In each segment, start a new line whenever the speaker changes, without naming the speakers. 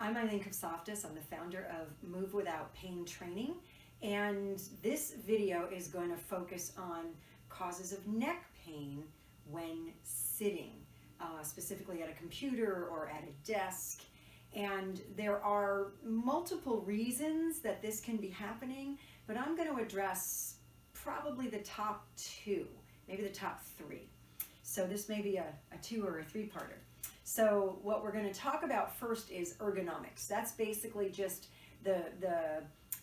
I'm Eileen. I'm the founder of Move Without Pain Training, and this video is going to focus on causes of neck pain when sitting, specifically at a computer or at a desk. And there are multiple reasons that this can be happening, but I'm going to address probably the top two, maybe the top three. So this may be a two or a three-parter. So what we're going to talk about first is ergonomics. That's basically just the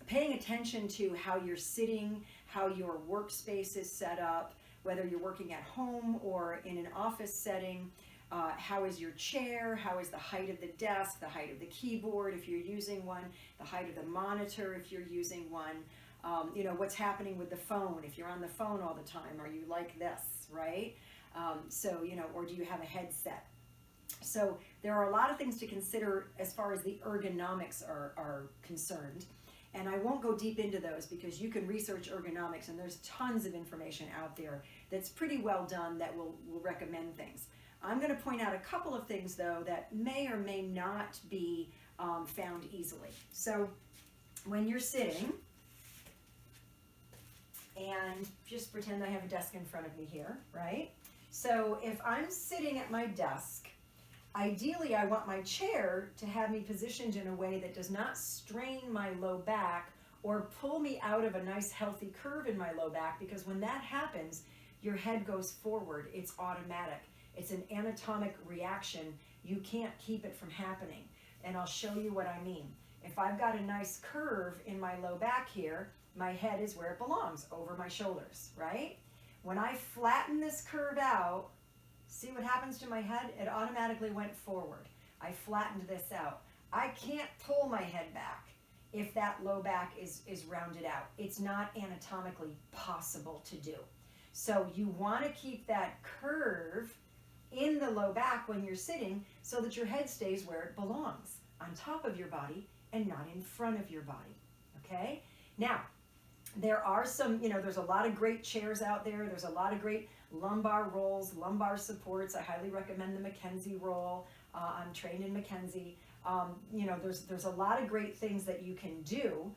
paying attention to how you're sitting, how your workspace is set up, whether you're working at home or in an office setting. How is your chair? How is the height of the desk, the height of the keyboard if you're using one, the height of the monitor if you're using one. You know, what's happening with the phone? If you're on the phone all the time, are you like this, right? So, you know, or do you have a headset? So there are a lot of things to consider as far as the ergonomics are concerned. And I won't go deep into those because you can research ergonomics and there's tons of information out there that's pretty well done that will recommend things. I'm going to point out a couple of things though that may or may not be found easily. So when you're sitting, and just pretend I have a desk in front of me here, right? So if I'm sitting at my desk, ideally I want my chair to have me positioned in a way that does not strain my low back or pull me out of a nice healthy curve in my low back, because when that happens, your head goes forward. It's automatic. It's an anatomic reaction. You can't keep it from happening. And I'll show you what I mean. If I've got a nice curve in my low back here, my head is where it belongs, over my shoulders, right? When I flatten this curve out, see what happens to my head? It automatically went forward. I flattened this out. I can't pull my head back if that low back is rounded out. It's not anatomically possible to do. So you want to keep that curve in the low back when you're sitting so that your head stays where it belongs, on top of your body and not in front of your body, okay? Now, there are some, you know, there's a lot of great chairs out there. There's a lot of great lumbar rolls, lumbar supports. I highly recommend the McKenzie roll. I'm trained in McKenzie. You know, there's a lot of great things that you can do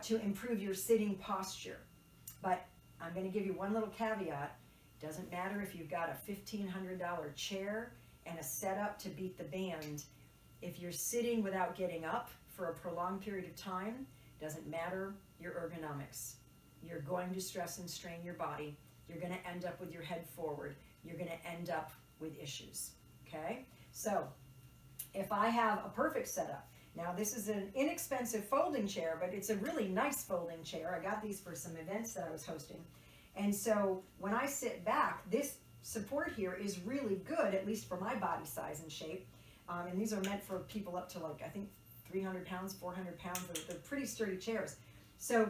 to improve your sitting posture. But I'm going to give you one little caveat. Doesn't matter if you've got a $1,500 chair and a setup to beat the band. If you're sitting without getting up for a prolonged period of time, doesn't matter your ergonomics. You're going to stress and strain your body. You're going to end up with your head forward. You're going to end up with issues, okay? So if I have a perfect setup, now this is an inexpensive folding chair, but it's a really nice folding chair. I got these for some events that I was hosting. And so when I sit back, this support here is really good, at least for my body size and shape. And these are meant for people up to, like, I think 300 pounds, 400 pounds. They're pretty sturdy chairs. So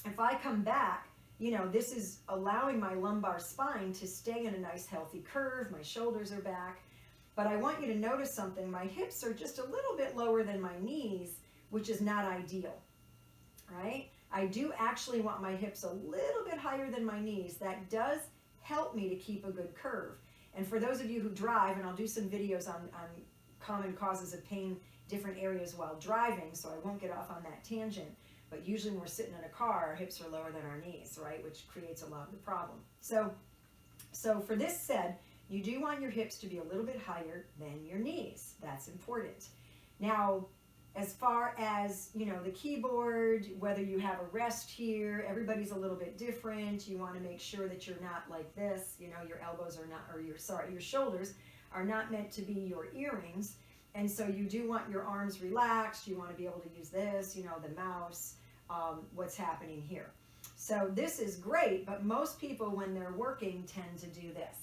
if I come back, you know, this is allowing my lumbar spine to stay in a nice healthy curve. My shoulders are back. But I want you to notice something. My hips are just a little bit lower than my knees, which is not ideal, right? I do actually want my hips a little bit higher than my knees. That does help me to keep a good curve. And for those of you who drive, and I'll do some videos on common causes of pain, different areas while driving, so I won't get off on that tangent. But usually when we're sitting in a car, our hips are lower than our knees, right? Which creates a lot of the problem. So for this said, you do want your hips to be a little bit higher than your knees. That's important. Now, as far as, you know, the keyboard, whether you have a rest here, everybody's a little bit different. You want to make sure that you're not like this, you know, your elbows are not, or your shoulders are not meant to be your earrings. And so you do want your arms relaxed. You want to be able to use this, you know, the mouse, what's happening here. So this is great, but most people when they're working tend to do this,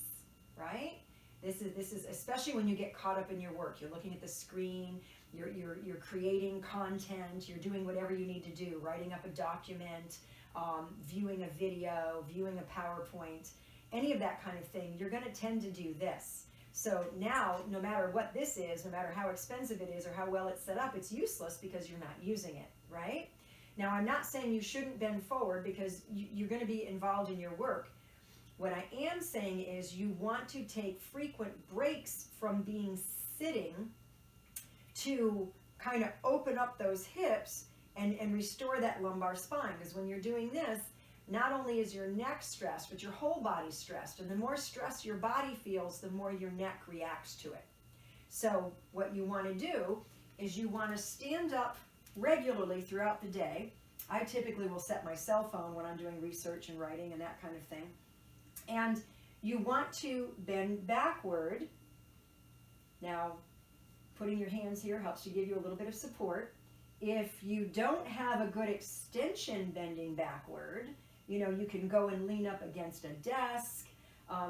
right? This is especially when you get caught up in your work. You're looking at the screen, you're creating content, you're doing whatever you need to do, writing up a document, viewing a video, viewing a PowerPoint, any of that kind of thing. You're going to tend to do this. So now, no matter what this is, no matter how expensive it is or how well it's set up, it's useless because you're not using it, right? Now, I'm not saying you shouldn't bend forward because you're going to be involved in your work. What I am saying is you want to take frequent breaks from being sitting to kind of open up those hips and restore that lumbar spine. Because when you're doing this, not only is your neck stressed, but your whole body's stressed. And the more stress your body feels, the more your neck reacts to it. So what you want to do is you want to stand up regularly throughout the day. I typically will set my cell phone when I'm doing research and writing and that kind of thing. And you want to bend backward. Now, putting your hands here helps to give you a little bit of support. If you don't have a good extension bending backward, you know, you can go and lean up against a desk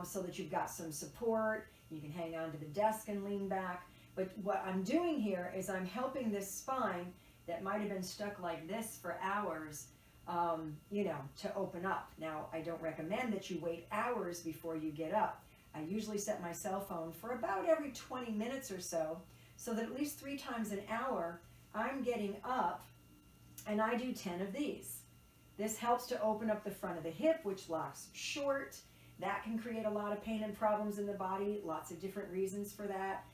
so that you've got some support. You can hang on to the desk and lean back. But what I'm doing here is I'm helping this spine that might have been stuck like this for hours, you know, to open up. Now, I don't recommend that you wait hours before you get up. I usually set my cell phone for about every 20 minutes or so that at least 3 times an hour, I'm getting up and I do 10 of these. This helps to open up the front of the hip, which locks short. That can create a lot of pain and problems in the body, lots of different reasons for that.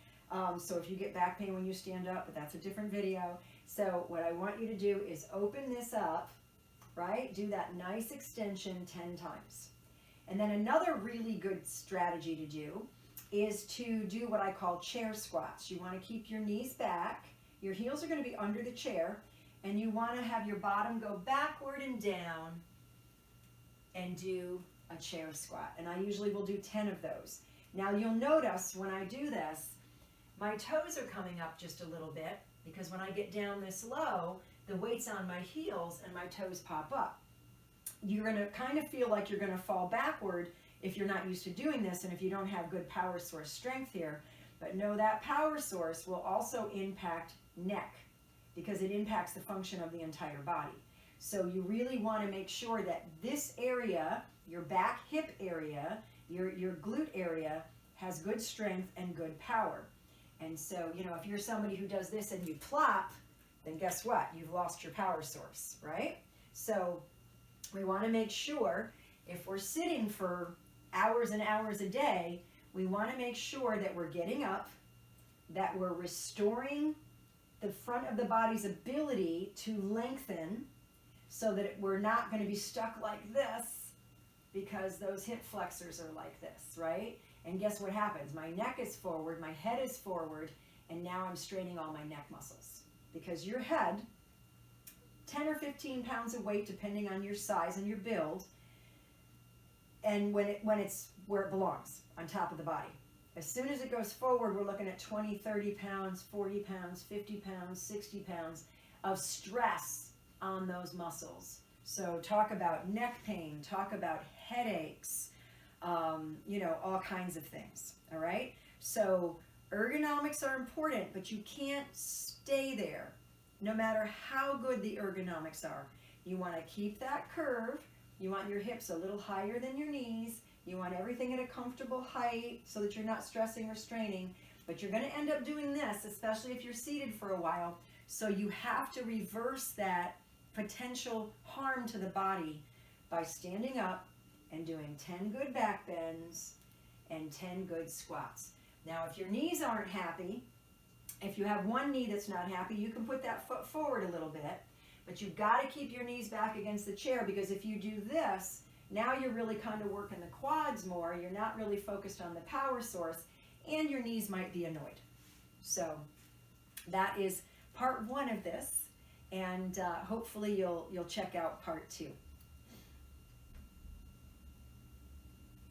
So if you get back pain when you stand up, but that's a different video. So what I want you to do is open this up, right? Do that nice extension 10 times. And then another really good strategy to do is to do what I call chair squats. You want to keep your knees back. Your heels are going to be under the chair. And you want to have your bottom go backward and down and do a chair squat. And I usually will do 10 of those. Now you'll notice when I do this, my toes are coming up just a little bit because when I get down this low, the weight's on my heels and my toes pop up. You're going to kind of feel like you're going to fall backward if you're not used to doing this and if you don't have good power source strength here. But know that power source will also impact neck because it impacts the function of the entire body. So you really want to make sure that this area, your back hip area, your glute area, has good strength and good power. And so, you know, if you're somebody who does this and you plop, then guess what? You've lost your power source, right? So we want to make sure if we're sitting for hours and hours a day, we want to make sure that we're getting up, that we're restoring the front of the body's ability to lengthen so that we're not going to be stuck like this because those hip flexors are like this, right? And guess what happens? My neck is forward, my head is forward, and now I'm straining all my neck muscles. Because your head, 10 or 15 pounds of weight depending on your size and your build, and when it's where it belongs, on top of the body. As soon as it goes forward, we're looking at 20, 30 pounds, 40 pounds, 50 pounds, 60 pounds of stress on those muscles. So talk about neck pain, talk about headaches, you know, all kinds of things, all right? So ergonomics are important, but you can't stay there no matter how good the ergonomics are. You want to keep that curve. You want your hips a little higher than your knees. You want everything at a comfortable height so that you're not stressing or straining, but you're going to end up doing this, especially if you're seated for a while. So you have to reverse that potential harm to the body by standing up and doing 10 good back bends and 10 good squats. Now, if your knees aren't happy, if you have one knee that's not happy, you can put that foot forward a little bit, but you've got to keep your knees back against the chair because if you do this, now you're really kind of working the quads more. You're not really focused on the power source, and your knees might be annoyed. So that is part 1 of this, and hopefully you'll check out part 2.